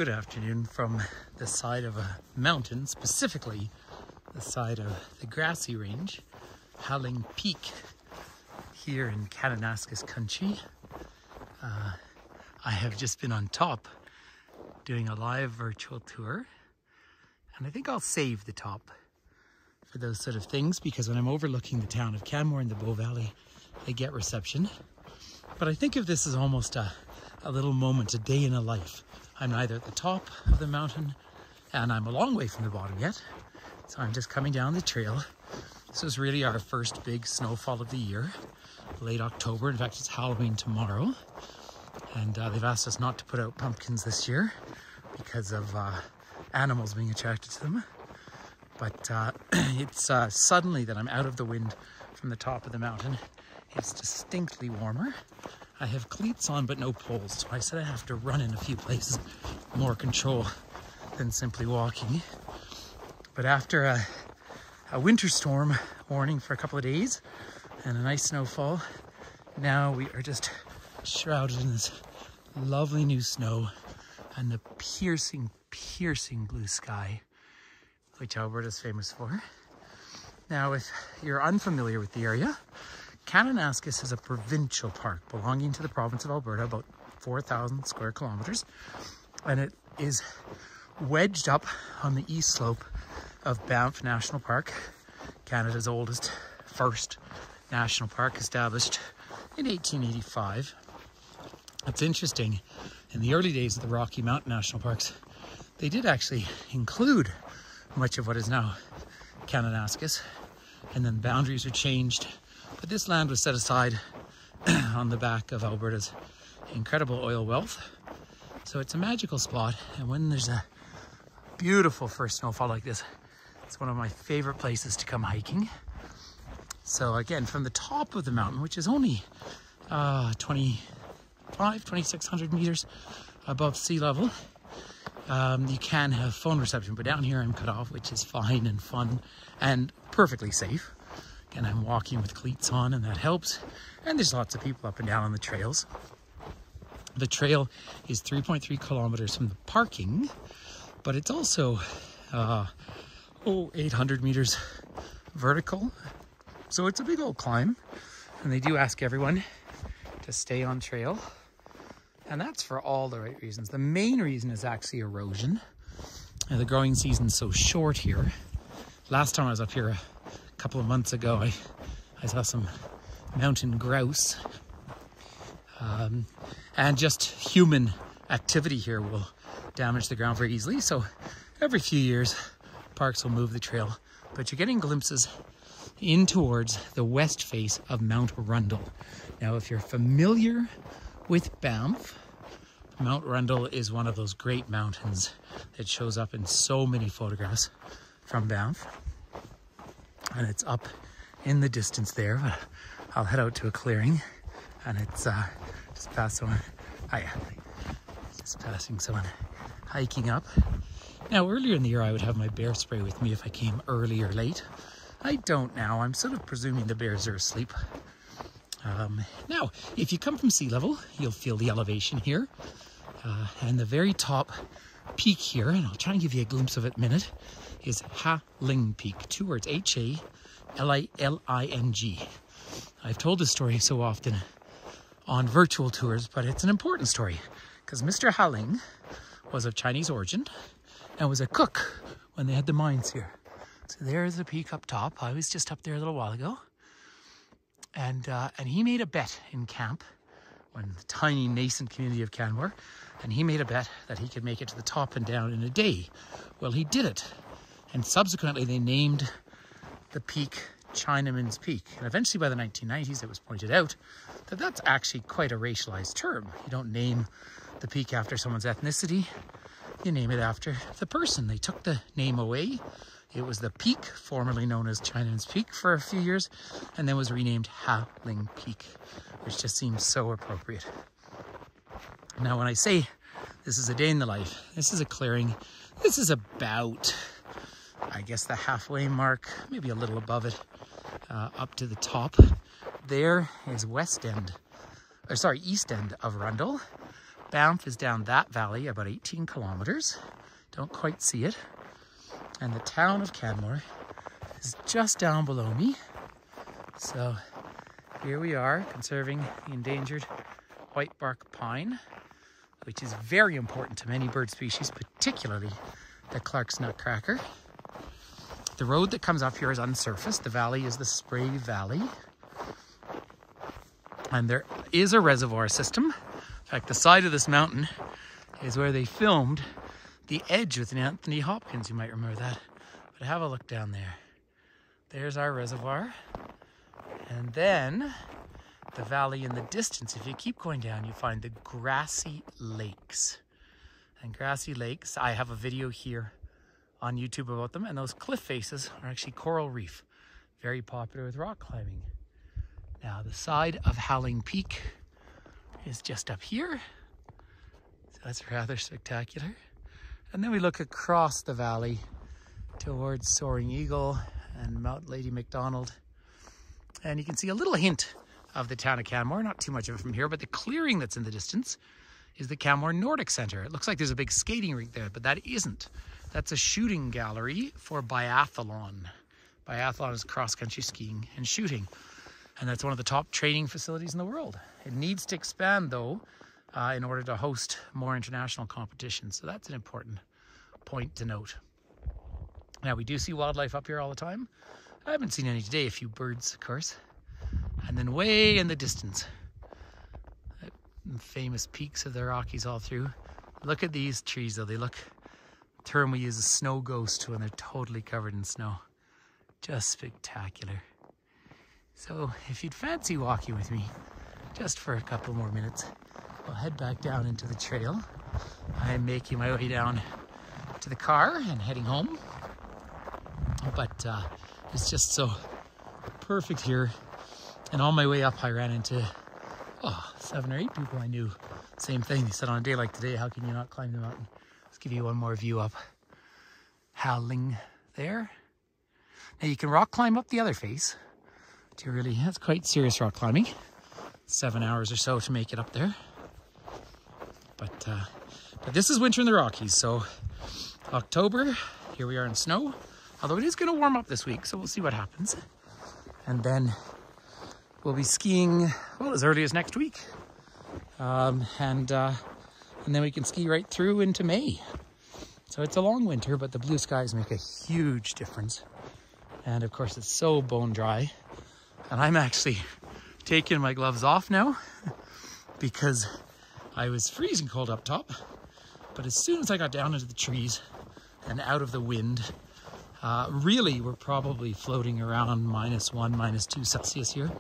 Good afternoon from the side of a mountain, specifically the side of the Grassi range, Ling Peak, here in Kananaskis country. I have just been on top doing a live virtual tour, and I think I'll save the top for those sort of things because when I'm overlooking the town of Canmore in the Bow Valley, I get reception. But I think of this as almost a little moment, a day in a life. I'm neither at the top of the mountain and I'm a long way from the bottom yet. So I'm just coming down the trail. This is really our first big snowfall of the year, late October. In fact, it's Halloween tomorrow. And they've asked us not to put out pumpkins this year because of animals being attracted to them. But it's suddenly that I'm out of the wind from the top of the mountain. It's distinctly warmer. I have cleats on but no poles, so I said I have to run in a few places, more control than simply walking. But after a winter storm warning for a couple of days and a nice snowfall, now we are just shrouded in this lovely new snow and the piercing blue sky, which Alberta is famous for. Now, if you're unfamiliar with the area, Kananaskis is a provincial park belonging to the province of Alberta, about 4,000 square kilometers, and it is wedged up on the east slope of Banff National Park, Canada's oldest, first national park, established in 1885. It's interesting, in the early days of the Rocky Mountain National Parks, they did actually include much of what is now Kananaskis, and then boundaries were changed. But this land was set aside on the back of Alberta's incredible oil wealth. So it's a magical spot. And when there's a beautiful first snowfall like this, it's one of my favorite places to come hiking. So again, from the top of the mountain, which is only 2,600 meters above sea level, you can have phone reception. But down here I'm cut off, which is fine and fun and perfectly safe. And I'm walking with cleats on, and that helps. And there's lots of people up and down on the trails. The trail is 3.3 kilometers from the parking, but it's also 800 meters vertical. So it's a big old climb, and they do ask everyone to stay on trail. And that's for all the right reasons. The main reason is actually erosion. And the growing season's so short here. Last time I was up here a couple of months ago, I saw some mountain grouse. And just human activity here will damage the ground very easily. So every few years, parks will move the trail. But you're getting glimpses in towards the west face of Mount Rundle. Now, if you're familiar with Banff, Mount Rundle is one of those great mountains that shows up in so many photographs from Banff. And it's up in the distance there. I'll head out to a clearing, and it's just past someone. Just passing someone hiking up. Now, earlier in the year, I would have my bear spray with me if I came early or late. I don't now. I'm sort of presuming the bears are asleep. Now, if you come from sea level, you'll feel the elevation here. And the very top peak here, and I'll try and give you a glimpse of it in a minute, is Ling Peak. 2 words, H-A-L-I-L-I-N-G. I've told this story so often on virtual tours, but it's an important story because Mr. Ling was of Chinese origin and was a cook when they had the mines here. So there's the peak up top. I was just up there a little while ago. And he made a bet in camp when the tiny nascent community of Canmore, and he made a bet that he could make it to the top and down in a day. Well, he did it. And subsequently, they named the peak Chinaman's Peak. And eventually, by the 1990s, it was pointed out that that's actually quite a racialized term. You don't name the peak after someone's ethnicity. You name it after the person. They took the name away. It was the peak, formerly known as Chinaman's Peak, for a few years, and then was renamed Ling Peak, which just seems so appropriate. Now, when I say this is a day in the life, this is a clearing. This is about, I guess, the halfway mark, maybe a little above it, up to the top. There is east end of Rundle, Banff is down that valley about 18 kilometers. Don't quite see it. And the town of Canmore is just down below me. So here we are conserving the endangered whitebark pine, which is very important to many bird species, particularly the Clark's nutcracker. The road that comes up here is unsurfaced. The valley is the Spray Valley. And there is a reservoir system. In fact, the side of this mountain is where they filmed The Edge with Anthony Hopkins. You might remember that. But have a look down there. There's our reservoir. And then the valley in the distance, if you keep going down, you find the Grassi Lakes. And Grassi Lakes, I have a video here on YouTube about them. And those cliff faces are actually coral reef. Very popular with rock climbing. Now, the side of Howling Peak is just up here. So that's rather spectacular. And then we look across the valley towards Soaring Eagle and Mount Lady MacDonald. And you can see a little hint of the town of Canmore, not too much of it from here, but the clearing that's in the distance is the Canmore Nordic Centre. It looks like there's a big skating rink there, but that isn't. That's a shooting gallery for biathlon. Biathlon is cross-country skiing and shooting. And that's one of the top training facilities in the world. It needs to expand, though, in order to host more international competitions. So that's an important point to note. Now, we do see wildlife up here all the time. I haven't seen any today, a few birds, of course. And then way in the distance, the famous peaks of the Rockies all through. Look at these trees, though. They look, the term we use is snow ghost when they're totally covered in snow. Just spectacular. So if you'd fancy walking with me just for a couple more minutes, we'll head back down into the trail. I'm making my way down to the car and heading home. But it's just so perfect here. And on my way up, I ran into 7 or 8 people I knew. Same thing. They said, on a day like today, how can you not climb the mountain? Let's give you one more view up. Ling there. Now you can rock climb up the other face. That's quite serious rock climbing. 7 hours or so to make it up there. But this is winter in the Rockies, so October, here we are in snow. Although it is going to warm up this week, so we'll see what happens. And then we'll be skiing, well, as early as next week. And then we can ski right through into May. So it's a long winter, but the blue skies make a huge difference. And of course, it's so bone dry. And I'm actually taking my gloves off now because I was freezing cold up top. But as soon as I got down into the trees and out of the wind, really we're probably floating around -1, -2 Celsius here.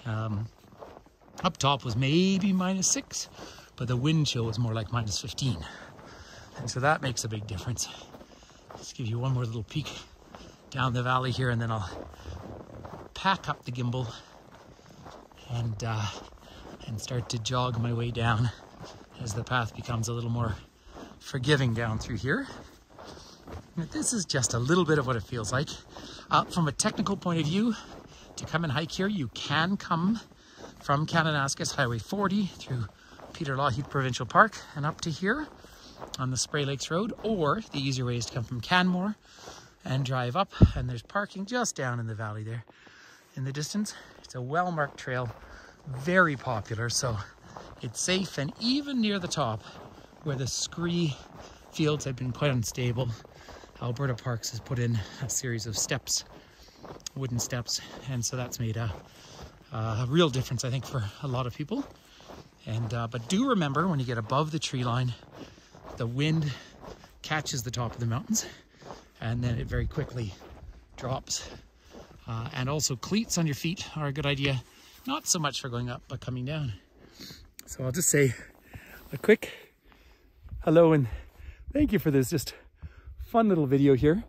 Up top was maybe -6, but the wind chill was more like -15. And so that makes a big difference. Just give you one more little peek down the valley here, and then I'll pack up the gimbal and start to jog my way down as the path becomes a little more forgiving down through here. This is just a little bit of what it feels like. From a technical point of view, to come and hike here, you can come from Kananaskis Highway 40 through Peter Lougheed Provincial Park and up to here on the Spray Lakes Road, or the easier way is to come from Canmore and drive up, and there's parking just down in the valley there in the distance. It's a well-marked trail, very popular, so it's safe. And even near the top, where the scree fields have been quite unstable, Alberta Parks has put in a series of steps, wooden steps, and so that's made a real difference, I think, for a lot of people. And but do remember, when you get above the tree line, the wind catches the top of the mountains, and then it very quickly drops. And also cleats on your feet are a good idea, not so much for going up, but coming down. So I'll just say a quick hello and thank you for this just fun little video here.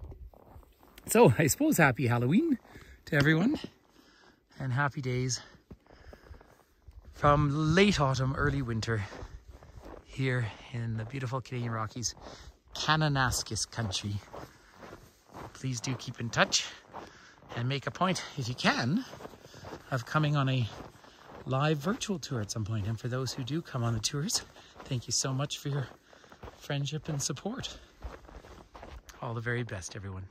So I suppose happy Halloween to everyone, and happy days from late autumn, early winter here in the beautiful Canadian Rockies, Kananaskis country. Please do keep in touch and make a point, if you can, of coming on a live virtual tour at some point. And for those who do come on the tours, Thank you so much for your friendship and support. All the very best, everyone.